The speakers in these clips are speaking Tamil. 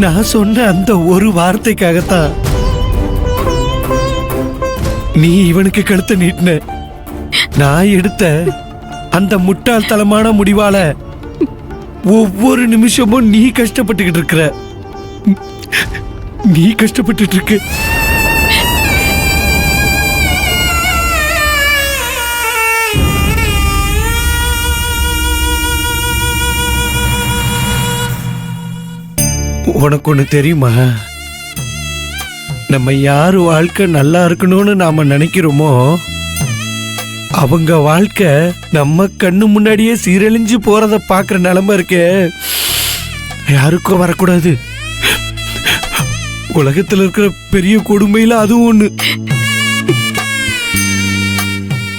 நான் சொன்ன அந்த ஒரு வார்த்தைக்காகத்தான் நீ இவனுக்கு கழுத்தை நீட்டின. நான் எடுத்த அந்த முட்டாள்தனமான முடிவால ஒவ்வொரு நிமிஷமும் நீ கஷ்டப்பட்டுக்கிட்டு இருக்கிற. நீ கஷ்டப்பட்டு இருக்க. உனக்கு ஒண்ணு தெரியுமா? நம்ம யாரு வாழ்க்கை நல்லா இருக்கணும்னு நாம நினைக்கிறோமோ அவங்க வாழ்க்கை நம்ம கண்ணு முன்னாடியே சீரழிஞ்சு போறத பாக்குற நிலைமை இருக்கே, யாருக்கும் வரக்கூடாது. உலகத்துல இருக்கிற பெரிய கொடுமையில அதுவும் ஒண்ணு.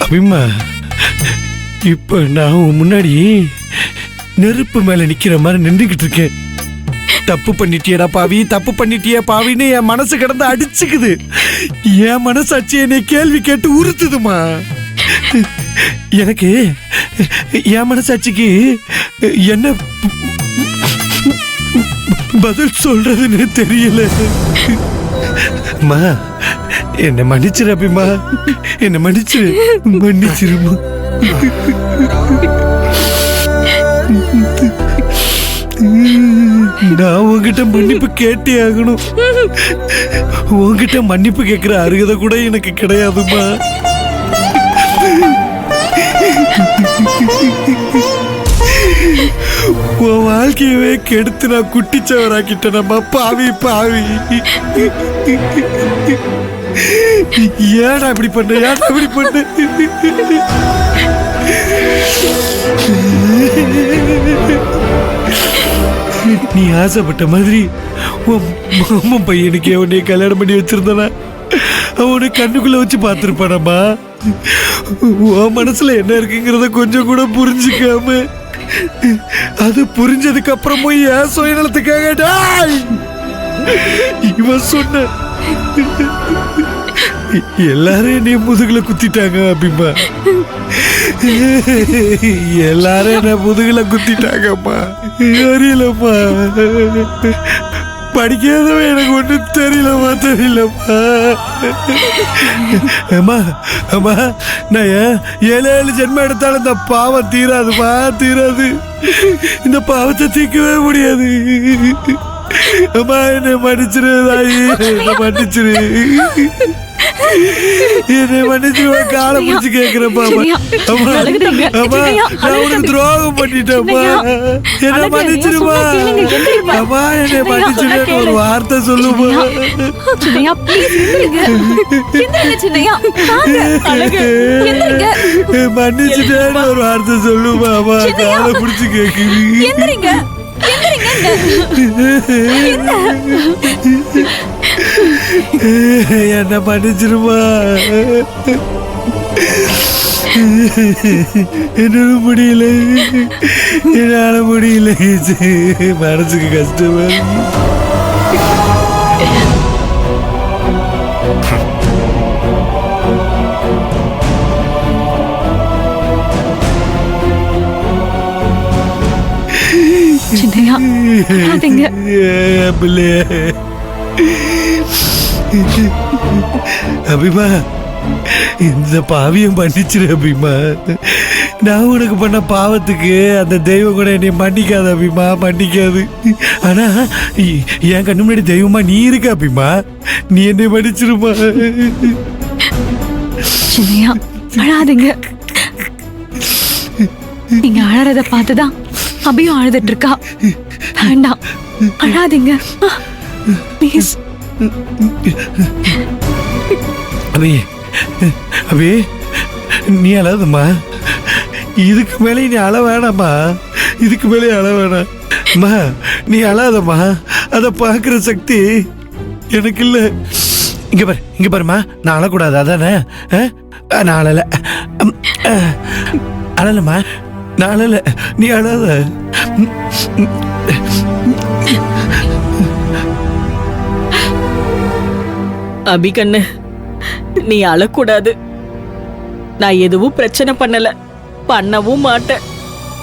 அபிமா, இப்ப நான் உன் முன்னாடி நெருப்பு மேல நிக்கிற மாதிரி நின்றுகிட்டு இருக்கேன். தப்பு பண்ணிட்டியடா பாவி, தப்பு பண்ணிட்டிய பாவின்னு என் மனசு கிடந்து அடிச்சுக்குது. என் மனசாட்சி என்னை கேள்வி கேட்டு உறுத்துதுமா. எனக்கு என் மனசாட்சிக்கு என்ன பதில் சொல்றதுன்னு தெரியல. என்ன மன்னிச்சிரு அபிமா, என்ன மன்னிச்சிரு, மன்னிச்சிருமா. நான் உங்ககிட்ட மன்னிப்பு கேட்டே ஆகணும். உங்ககிட்ட மன்னிப்பு கேட்கிற அருகதை கூட எனக்கு கிடையாதுமா. உன் வாழ்க்கையவே கெடுத்து நான் குட்டிச்சவராக்கிட்டேனம்மா. பாவி பாவி, ஏடா இப்படி பண்ண, ஏடா இப்படி பண்ண. நீ ஆசைப்பட்ட மாதிரி உன் மாமா பையனுக்கு அவனைய கல்யாணம் பண்ணி வச்சிருந்தனா அவனை கண்ணுக்குள்ள வச்சு பார்த்துருப்பானம்மா. உன் மனசுல என்ன இருக்குங்கிறத கொஞ்சம் கூட புரிஞ்சுக்காம அது புரிஞ்சதுக்கு அப்புறமும் ஏன் சுயநலத்துக்காக இவன் சொன்ன எல்லாரும் என்னைய முதுகுல குத்திட்டாங்க அபிமா. எல்லாரும் என்ன முதுகுல குத்திட்டாங்கம்மா. தெரியலம்மா, படிக்காதவன் எனக்கு ஒன்றும் தெரியலம்மா, தெரியலம்மா. அம்மா அம்மா, நான் 7 ஜென்மம் எடுத்தாலும் இந்த பாவம் தீராதுமா, தீராது. இந்த பாவத்தை தீர்க்கவே முடியாது. அம்மா என்னை மன்னிச்சிரு தாயி, என்னை மன்னிச்சிரு, என்னை மன்னிச்சு காலை பிடிச்சு கேட்கிறப்பா. அம்மா அம்மா, நான் உனக்கு துரோகம் பண்ணிட்டேன்ப்பா, என்னை மன்னிச்சிருமா. அம்மா என்னை மன்னிச்சிருன்னு ஒரு வார்த்தை சொல்லுமா. மன்னிச்சுட்டேன்னு ஒரு வார்த்தை சொல்லுமா. அம்மா காலை பிடிச்சு கேட்குறீங்க. என்ன மன்னிச்சிருமா. என்னால முடியல, என்னால முடியல, மனசுக்கு கஷ்டமா. அபிமா, இந்த பாவியம் மன்னிச்சிரு அபிமா. நான் உனக்கு பண்ண பாவத்துக்கு அந்த தெய்வம் கூட என்னை மன்னிக்காது அபிமா, மன்னிக்காது. ஆனா என் கண்ணு முன்னாடி தெய்வமா நீ இருக்க அபிமா, நீ என்னை மன்னிச்சிருமா. அழாதீங்க, நீங்க அழறத பார்த்துதான் அபியும் அழுதுட்டு இருக்கா. வேண்டாம், அழாதீங்க ப்ளீஸ். அபி அபி, நீ அழாதம்மா. இதுக்கு மேலே நீ அழ வேணாம்மா, இதுக்கு மேலே அழ வேணாம். அம்மா நீ அழாதம்மா, அதை பார்க்குற சக்தி எனக்கு இல்லை. இங்கே பாரு, இங்கே பாருமா, நான் அழக்கூடாது அதானே? நான் அழலை, அழலம்மா, நான் அழலை, நீ அழாத. அபி கண்ணு, நீ அழக்கூடாது. நான் எதுவும் பிரச்சனை பண்ணல, பண்ணவும் மாட்டேன்.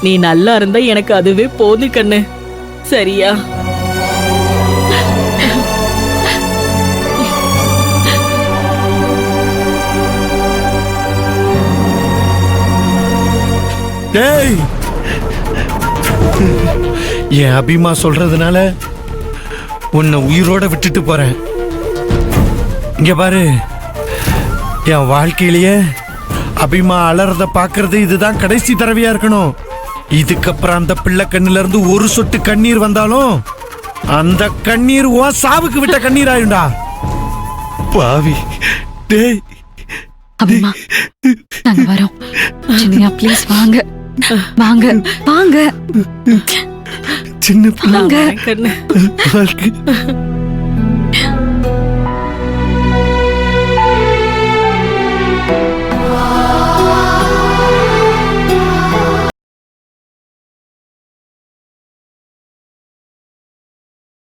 நீ நல்லா இருந்தா எனக்கு அதுவே போதும் கண்ணு, சரியா? டேய், என் அபிமா சொல்றதுனால உன்னை உயிரோட விட்டுட்டு போறேன். இங்க பாரு, என் வாழ்க்கையிலேயே அபிமா அலறத பாக்குறது இதுதான் கடைசி தடவையா இருக்கணும். இதுக்கப்புறம் அந்த பிள்ளை கண்ணுல இருந்து ஒரு சொட்டு கண்ணீர் வந்தாலும் அந்த கண்ணீர் உன் சாவுக்கு விட்ட கண்ணீர் ஆயுண்டா பாவி. டேய், அபிமா நாங்க வரோம். சின்னையா ப்ளீஸ் வாங்க வாங்க வாங்க சின்ன நான் பிள்ளை வரேன் கண்ணு. வாழ்க்கை